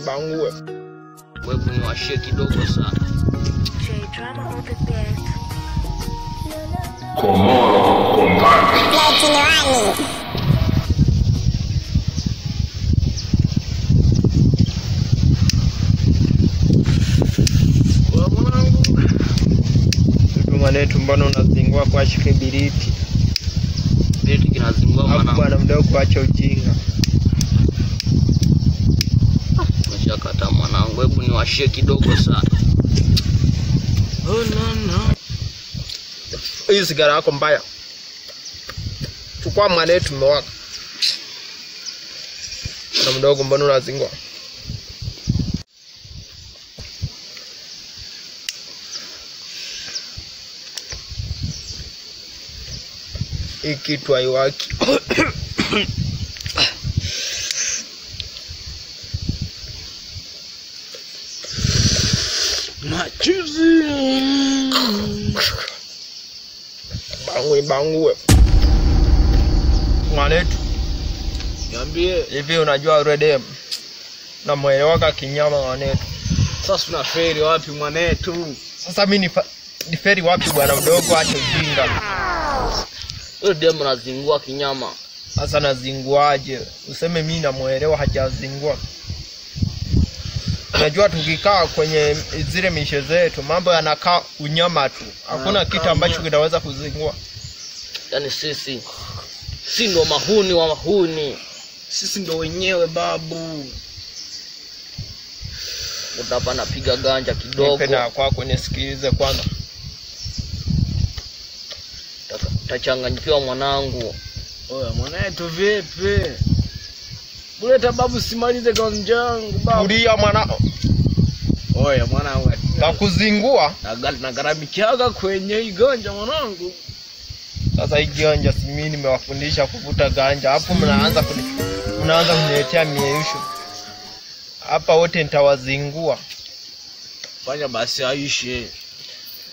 Bangue. Wewe ni washie kidogo sana. J-Drama on the beat. Komoro Kompakt. Mwanetu mbona unazingua kwa shikibiriti? Biriti kinazingua mwanangu. Bwana mdogo acha ujinga. Umeshakata mwanangu, hebu niwashie kidogo sana. Oh no. Hii sigara yako mbaya. Chukua mwanetu mmewaka. Na mdogo mbona unazingua? Ikitu haiwaki. Machuzi. Bangue. Mwanetu. Niambie. Hivi unajua Redem? Na mwelewaka kinyama mwanetu. Sasa tunaferi wapi mwanetu? Sasa mimi ni feri wapi bwana mdogo acha ujinga. Wewe demu nazingua kinyama. Sasa nazinguaje? Useme mimi namuelewa hajazingua. Unajua tukikaa kwenye zile mishe zetu mambo yanakaa unyama tu. Hakuna kitu ambacho kinaweza kuzingua. Yaani sisi ndo mahuni wa mahuni. Sisi ndo wenyewe babu. Utapa napiga ganja kidogo. Nipenda kwako nisikilize kwanza. Tachanganyikiwa mwanangu. Oya mwanetu vipi? Buleta babu simalize ganjangu babu. Tulia mwanao. Oya mwanangu. Nakuzingua. Nagaramikiaga kwenye iganja mwanangu. Sasa hii ganja si mimi nimewafundisha kuvuta ganja. Hapo mnaanza kuniletea mieyusho. Hapa wote nitawazingua. Fanya basi aishe.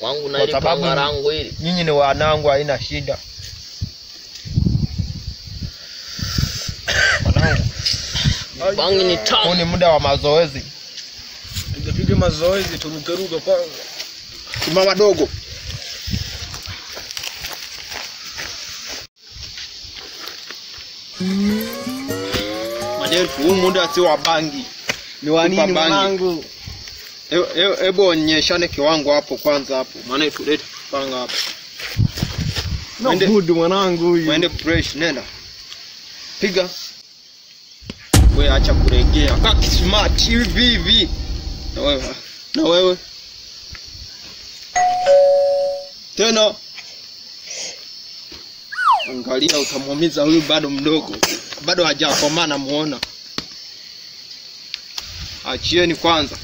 Wangu na ile panga rangu hili. Nyinyi ni wanangu haina shida. Wanangu. Bangi ni tamu. Ni muda wa mazoezi. Tupige mazoezi turuke kwanza. Mama dogo. Majeru huu muda si wa bangi. Ni wa nini mwanangu? Ebo onyeshane kiwango hapo kwanza hapo. Maana tulete panga hapo. No good mwanangu huyu. Mwende fresh nenda. Piga. Wewe acha kuregea. Kaki smart hivi. Na wewe. Tena. Angalia utamuumiza huyu bado mdogo. Bado hajakomaa muona. Achieni kwanza.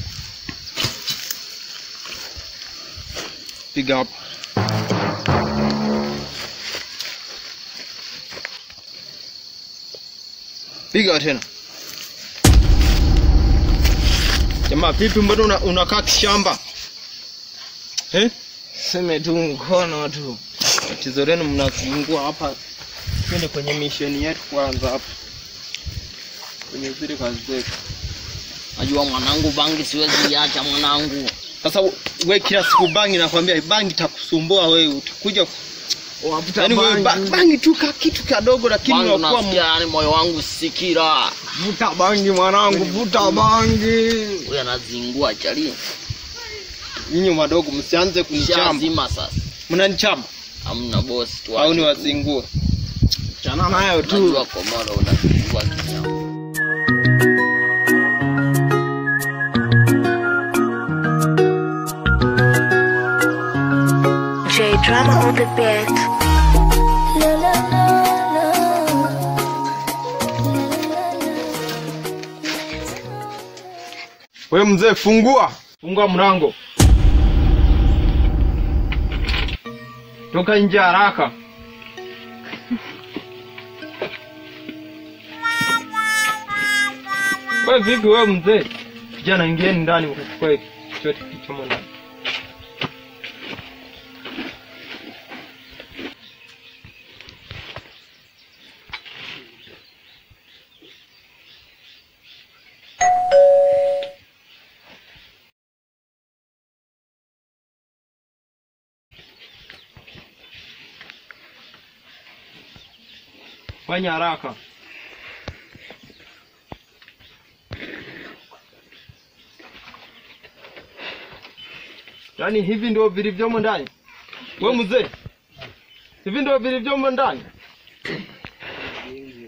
Piga hapo. Piga tena. Jamaa vipi mbona unakaa kishamba? Sema tu mkono tu. Tatizo lenu mnazungua hapa. Twende kwenye mission yetu kwanza hapa. Kwenye zile kazi zetu. Najua mwanangu bangi siwezi iacha mwanangu. Sasa wewe kila siku bangi nakwambia bangi takusumbua wewe utakuja waputa bangi tu kitu kidogo lakini unakuwa yani moyo wangu sikira. Vuta bangi mwanangu, vuta bangi. Wewe anazingua chali. Nyinyi madogo msianze kunichamba. Lazima sasa. Mnanichamba? Hamna boss tu. Au ni wazingua. Chana nayo tu. Najua Komoro unazingua kinyama. J-Drama on the beat. Wewe mzee fungua mlango. Toka nje haraka. Wewe vipi wewe mzee? Kijana ingieni ndani mkachukue chote kichomo ndani. Fanya haraka. Yaani hivi ndio vilivyomo ndani. Wewe mzee. Hivi ndio vilivyomo ndani.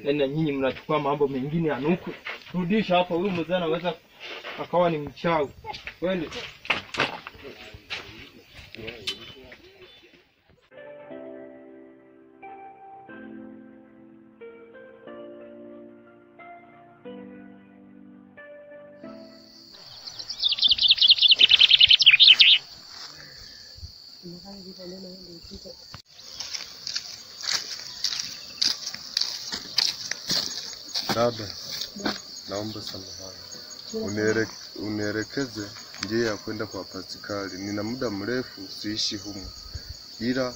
Na nyinyi mnachukua mambo mengine ya nuku. Rudisha hapa, huyu mzee anaweza akawa ni mchawi. Twende. Dada, naomba samahani. Unielekeze njia ya kwenda kwa Paskali. Nina muda mrefu siishi humu. Ila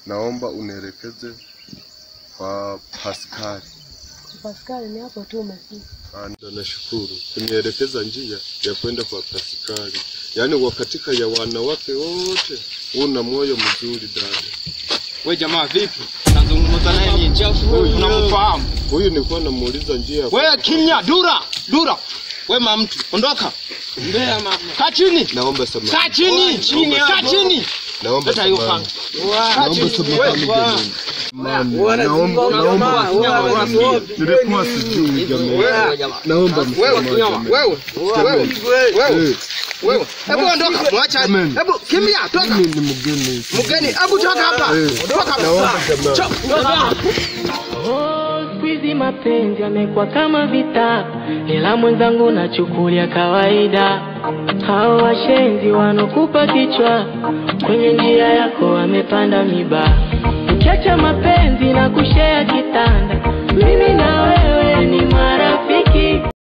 naomba unielekeze kwa Paskali. Paskali ni hapo tu umefika. Nashukuru. Kunielekeza njia ya kwenda kwa Paskali. Yaani katika ya wanawake wote una moyo mzuri dada. Wewe jamaa vipi? Nazungumza naye ni chafu. Unamfahamu? Huyu nilikuwa namuuliza njia. Wewe kimya, dura. Wewe mama mtu, ondoka. Mbea mama. Kaa chini. Naomba samahani. Kaa chini. Kaa chini. Naomba samahani. Naomba samahani. Nilikuwa sijui jamaa. Naomba wewe. Hebu ondoka, mwacha. Hebu kimya, toka. Ni mgeni. Hebu toka hapa. Toka hapa. Squeezy mapenzi yamekuwa kama vita, ila mwenzangu nachukulia kawaida. Hao washenzi wanokupa kichwa, kwenye njia yako wamepanda miba. Ukiacha mapenzi na kushare